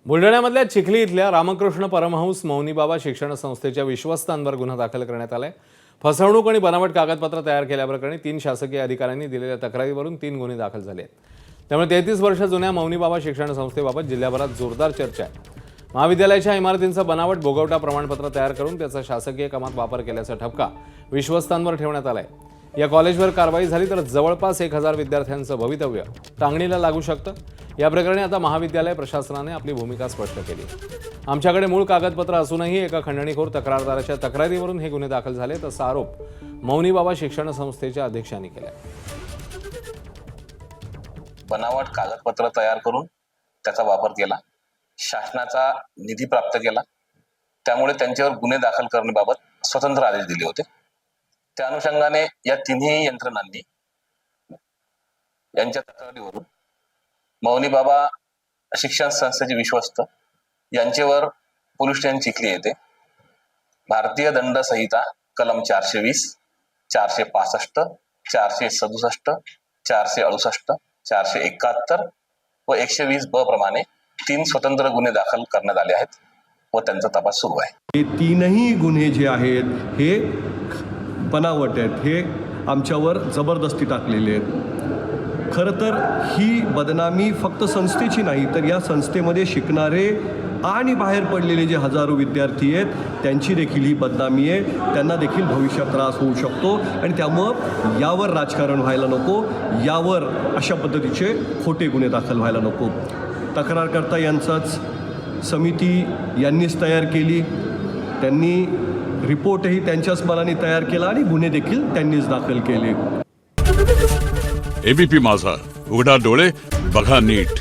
बुलढाण्यामधल्या चिखली इथल्या रामकृष्ण परमहंस मौनीबाबा शिक्षण संस्थेच्या विश्वस्तांवर गुन्हा दाखल करण्यात आलाय। फसवणूक आणि बनावट कागदपत्र तयार केल्याप्रकरणी 3 शासकीय अधिकाऱ्यांनी दिलेल्या तक्रारीवरून 3 गुन्हे दाखल झाले आहेत। त्यामुळे 33 वर्ष जुन्या मौनीबाबा शिक्षण संस्थेबाबत जिल्ह्याभरात जोरदार चर्चा आहे। महाविद्यालयाच्या इमारतींचं बनावट भोगवटा प्रमाणपत्र तयार करून त्याचा शासकीय कामात वापर केल्याचा ठपका विश्वस्तांवर ठेवण्यात आलाय। या कॉलेजवर कारवाई झाली तर जवळपास 1000 विद्यार्थ्यांचं भवितव्य टांगणीला लागू शकतं। या प्रकरणी आता महाविद्यालय प्रशासनाने आपली भूमिका स्पष्ट केली। आमच्याकडे मूळ कागदपत्र असूनही एका खंडणीखोर तक्रारदाराच्या तक्रारीवरून हे गुन्हे दाखल झाले असा आरोप मौनीबाबा शिक्षण संस्थेच्या अध्यक्षांनी केला। बनावट कागदपत्र तयार करून त्याचा वापर केला, शासनाचा निधी प्राप्त केला, त्यामुळे त्यांच्यावर गुन्हे दाखल करण्याबाबत स्वतंत्र आदेश दिले होते। त्या अनुषंगाने या तिन्ही यंत्रणांनी यांच्या तक्रारीवरून मौनीबाबा शिक्षण संस्थेचे विश्वस्त यांच्यावर पोलीस स्टेशन चिखली येथे भारतीय दंड संहिता कलम 420, 465, 467, 468, 471 व 120 ब प्रमाणे 3 स्वतंत्र गुन्हे दाखल करण्यात आले आहेत व त्यांचा तपास सुरू आहे। हे तीनही गुन्हे जे आहेत हे बनावट आहेत, हे आमच्यावर जबरदस्ती टाकलेले आहेत। खरं तर ही बदनामी फक्त संस्थेची नाही तर या संस्थेमध्ये शिकणारे आणि बाहेर पडलेले जे हजारो विद्यार्थी आहेत त्यांची देखील ही बदनामी आहे। त्यांना देखील भविष्यात त्रास होऊ शकतो आणि त्यामुळं यावर राजकारण व्हायला नको, यावर अशा पद्धतीचे खोटे गुन्हे दाखल व्हायला नको। तक्रारकर्ता यांचाच समिती यांनीच तयार केली, त्यांनी रिपोर्टही त्यांच्याच मनाने तयार केला आणि गुन्हे देखील त्यांनीच दाखल केले। एबीपी माझा, उघडा डोळे बघा नीट।